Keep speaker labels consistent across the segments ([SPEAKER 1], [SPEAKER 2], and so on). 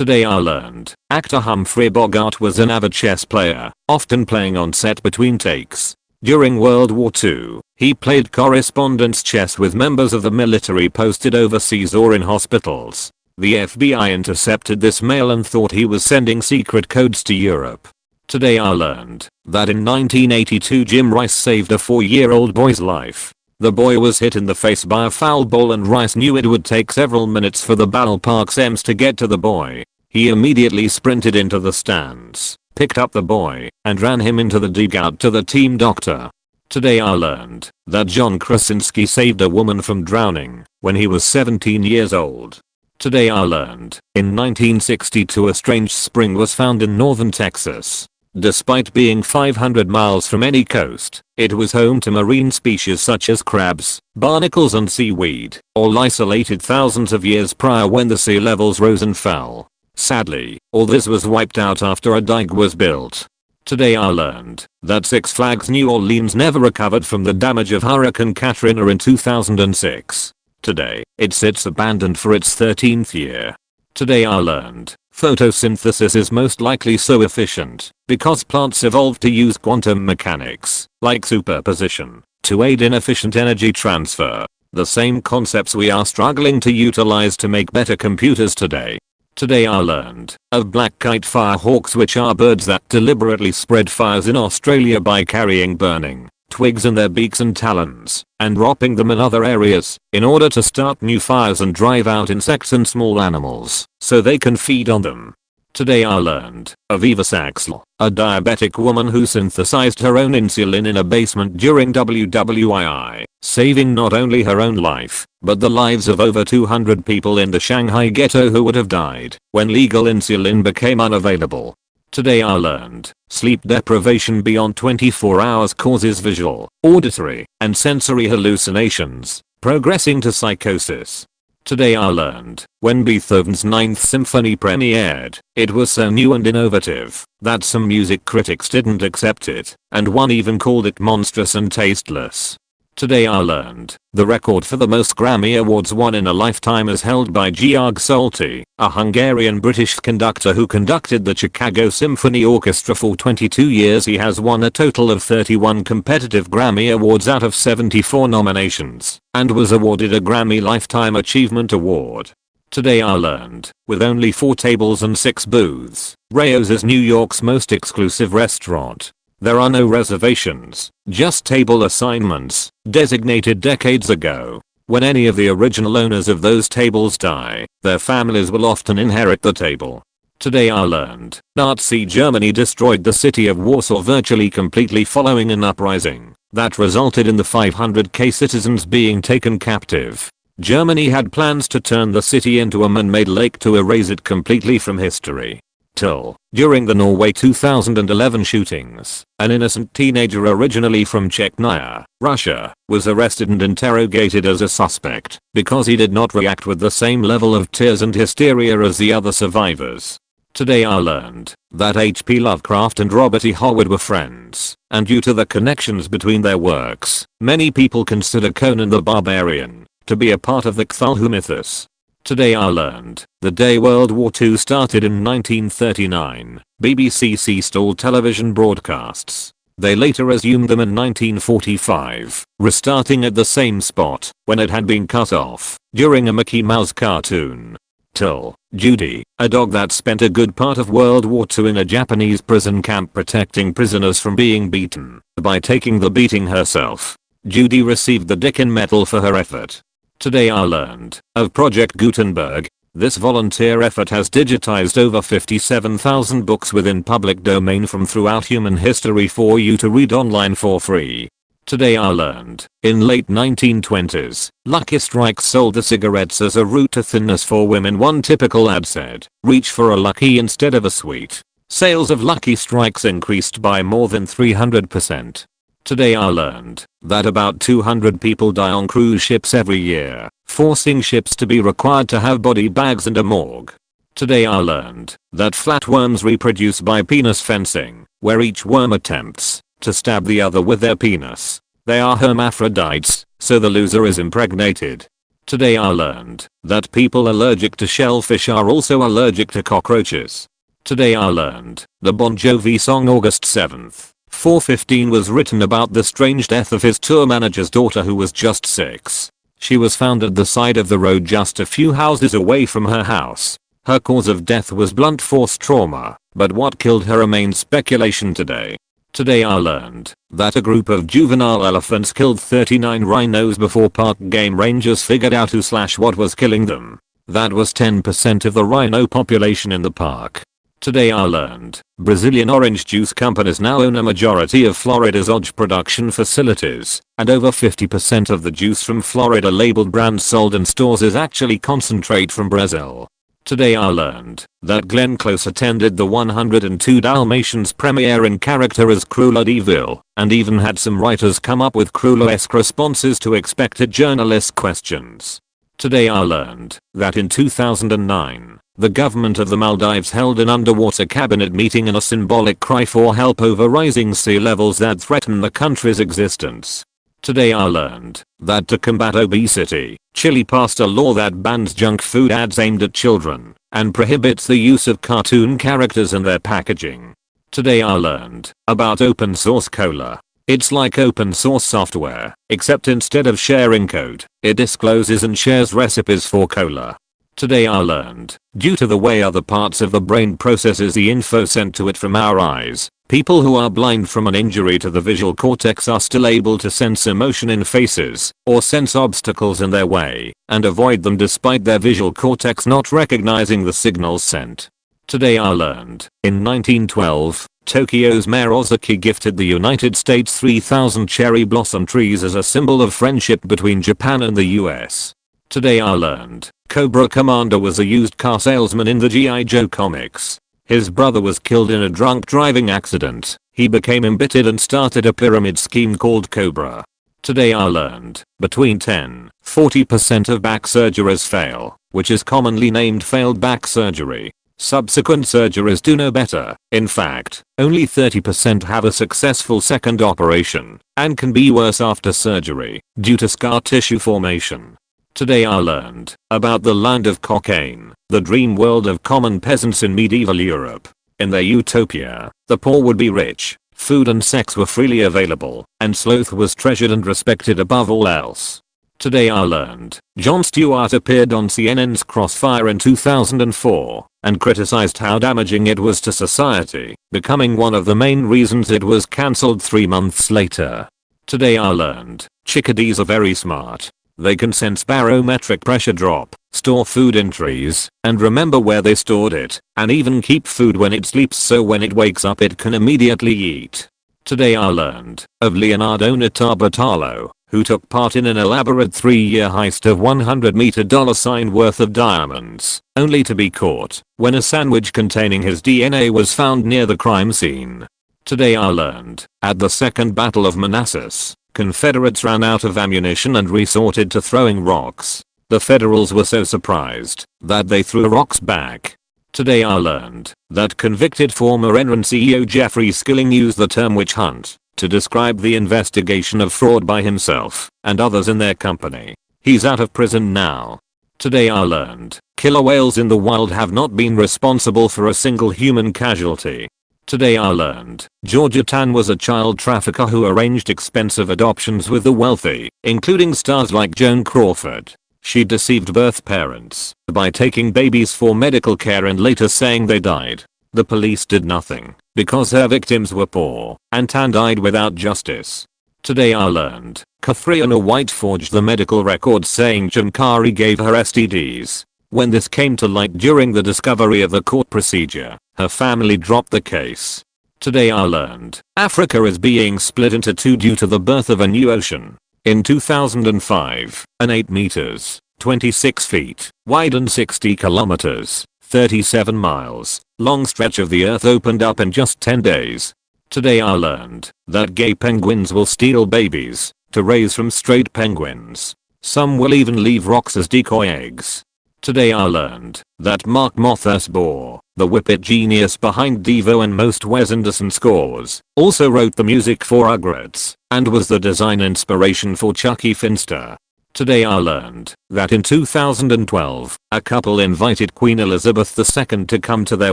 [SPEAKER 1] Today I learned actor Humphrey Bogart was an avid chess player, often playing on set between takes. During World War II, he played correspondence chess with members of the military posted overseas or in hospitals. The FBI intercepted this mail and thought he was sending secret codes to Europe. Today I learned that in 1982 Jim Rice saved a 4-year-old boy's life. The boy was hit in the face by a foul ball and Rice knew it would take several minutes for the ballpark's EMS to get to the boy. He immediately sprinted into the stands, picked up the boy, and ran him into the dugout to the team doctor. Today I learned that John Krasinski saved a woman from drowning when he was 17 years old. Today I learned in 1962 a strange spring was found in northern Texas. Despite being 500 miles from any coast, it was home to marine species such as crabs, barnacles and seaweed, all isolated thousands of years prior when the sea levels rose and fell. Sadly, all this was wiped out after a dike was built. Today I learned that Six Flags New Orleans never recovered from the damage of Hurricane Katrina in 2006. Today, it sits abandoned for its 13th year. Today I learned photosynthesis is most likely so efficient because plants evolved to use quantum mechanics, like superposition, to aid in efficient energy transfer. The same concepts we are struggling to utilize to make better computers today. Today I learned of black kite firehawks, which are birds that deliberately spread fires in Australia by carrying burning twigs in their beaks and talons and dropping them in other areas in order to start new fires and drive out insects and small animals so they can feed on them. Today I learned of Eva Saxel, a diabetic woman who synthesized her own insulin in a basement during WWII, saving not only her own life, but the lives of over 200 people in the Shanghai ghetto who would have died when legal insulin became unavailable. Today I learned sleep deprivation beyond 24 hours causes visual, auditory, and sensory hallucinations, progressing to psychosis. Today I learned when Beethoven's Ninth Symphony premiered, it was so new and innovative that some music critics didn't accept it, and one even called it monstrous and tasteless. Today I learned the record for the most Grammy Awards won in a lifetime is held by Georg Solti, a Hungarian-British conductor who conducted the Chicago Symphony Orchestra for 22 years. He has won a total of 31 competitive Grammy Awards out of 74 nominations, and was awarded a Grammy Lifetime Achievement Award. Today I learned, with only 4 tables and 6 booths, Rao's is New York's most exclusive restaurant. There are no reservations, just table assignments, designated decades ago. When any of the original owners of those tables die, their families will often inherit the table. Today I learned Nazi Germany destroyed the city of Warsaw virtually completely following an uprising that resulted in the 500,000 citizens being taken captive. Germany had plans to turn the city into a man-made lake to erase it completely from history. Till, during the Norway 2011 shootings, an innocent teenager originally from Chechnya, Russia, was arrested and interrogated as a suspect because he did not react with the same level of tears and hysteria as the other survivors. Today I learned that H.P. Lovecraft and Robert E. Howard were friends, and due to the connections between their works, many people consider Conan the Barbarian to be a part of the Cthulhu mythos. Today I learned the day World War II started in 1939, BBC ceased all television broadcasts. They later resumed them in 1945, restarting at the same spot when it had been cut off during a Mickey Mouse cartoon. Till Judy, a dog that spent a good part of World War II in a Japanese prison camp protecting prisoners from being beaten by taking the beating herself. Judy received the Dickin Medal for her effort. Today I learned of Project Gutenberg. This volunteer effort has digitized over 57,000 books within public domain from throughout human history for you to read online for free. Today I learned, in late 1920s, Lucky Strikes sold the cigarettes as a route to thinness for women. One typical ad said, reach for a Lucky instead of a sweet. Sales of Lucky Strikes increased by more than 300%. Today I learned that about 200 people die on cruise ships every year, forcing ships to be required to have body bags and a morgue. Today I learned that flatworms reproduce by penis fencing, where each worm attempts to stab the other with their penis. They are hermaphrodites, so the loser is impregnated. Today I learned that people allergic to shellfish are also allergic to cockroaches. Today I learned the Bon Jovi song August 7th, 4:15 was written about the strange death of his tour manager's daughter who was just 6. She was found at the side of the road just a few houses away from her house. Her cause of death was blunt force trauma, but what killed her remains speculation today. Today I learned that a group of juvenile elephants killed 39 rhinos before park game rangers figured out who/what was killing them. That was 10% of the rhino population in the park. Today I learned Brazilian orange juice companies now own a majority of Florida's OJ production facilities, and over 50% of the juice from Florida labeled brands sold in stores is actually concentrate from Brazil. Today I learned that Glenn Close attended the 102 Dalmatians premiere in character as Cruella de Vil, and even had some writers come up with Cruella-esque responses to expected journalist questions. Today I learned that in 2009, the government of the Maldives held an underwater cabinet meeting in a symbolic cry for help over rising sea levels that threaten the country's existence. Today I learned that to combat obesity, Chile passed a law that bans junk food ads aimed at children and prohibits the use of cartoon characters in their packaging. Today I learned about open source cola. It's like open source software, except instead of sharing code, it discloses and shares recipes for cola. Today I learned, due to the way other parts of the brain processes the info sent to it from our eyes, people who are blind from an injury to the visual cortex are still able to sense emotion in faces, or sense obstacles in their way, and avoid them despite their visual cortex not recognizing the signals sent. Today I learned, in 1912, Tokyo's Mayor Ozaki gifted the United States 3,000 cherry blossom trees as a symbol of friendship between Japan and the US. Today I learned Cobra Commander was a used car salesman in the G.I. Joe comics. His brother was killed in a drunk driving accident. He became embittered and started a pyramid scheme called Cobra. Today I learned between 10–40% of back surgeries fail, which is commonly named failed back surgery. Subsequent surgeries do no better. In fact, only 30% have a successful second operation and can be worse after surgery due to scar tissue formation. Today I learned about the land of cocaine, the dream world of common peasants in medieval Europe. In their utopia, the poor would be rich, food and sex were freely available, and sloth was treasured and respected above all else. Today I learned Jon Stewart appeared on CNN's Crossfire in 2004 and criticized how damaging it was to society, becoming one of the main reasons it was cancelled 3 months later. Today I learned chickadees are very smart. They can sense barometric pressure drop, store food in trees, and remember where they stored it, and even keep food when it sleeps so when it wakes up it can immediately eat. Today I learned of Leonardo Notarbartolo, who took part in an elaborate 3-year heist of $100 worth of diamonds, only to be caught when a sandwich containing his DNA was found near the crime scene. Today I learned at the Second Battle of Manassas, Confederates ran out of ammunition and resorted to throwing rocks. The Federals were so surprised that they threw rocks back. Today I learned that convicted former Enron CEO Jeffrey Skilling used the term witch hunt to describe the investigation of fraud by himself and others in their company. He's out of prison now. Today I learned killer whales in the wild have not been responsible for a single human casualty. Today I learned Georgia Tann was a child trafficker who arranged expensive adoptions with the wealthy, including stars like Joan Crawford. She deceived birth parents by taking babies for medical care and later saying they died. The police did nothing because her victims were poor, and Tann died without justice. Today I learned Katharina White forged the medical record saying Jim Carrey gave her STDs. When this came to light during the discovery of the court procedure, her family dropped the case. Today I learned Africa is being split into two due to the birth of a new ocean. In 2005, an 8 meters, 26 feet, wide and 60 kilometers, 37 miles, long stretch of the earth opened up in just 10 days. Today I learned that gay penguins will steal babies to raise from straight penguins. Some will even leave rocks as decoy eggs. Today I learned that Mark Mothersbaugh, the Whippet genius behind Devo and most Wes Anderson scores, also wrote the music for Rugrats and was the design inspiration for Chucky Finster. Today I learned that in 2012, a couple invited Queen Elizabeth II to come to their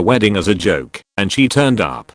[SPEAKER 1] wedding as a joke, and she turned up.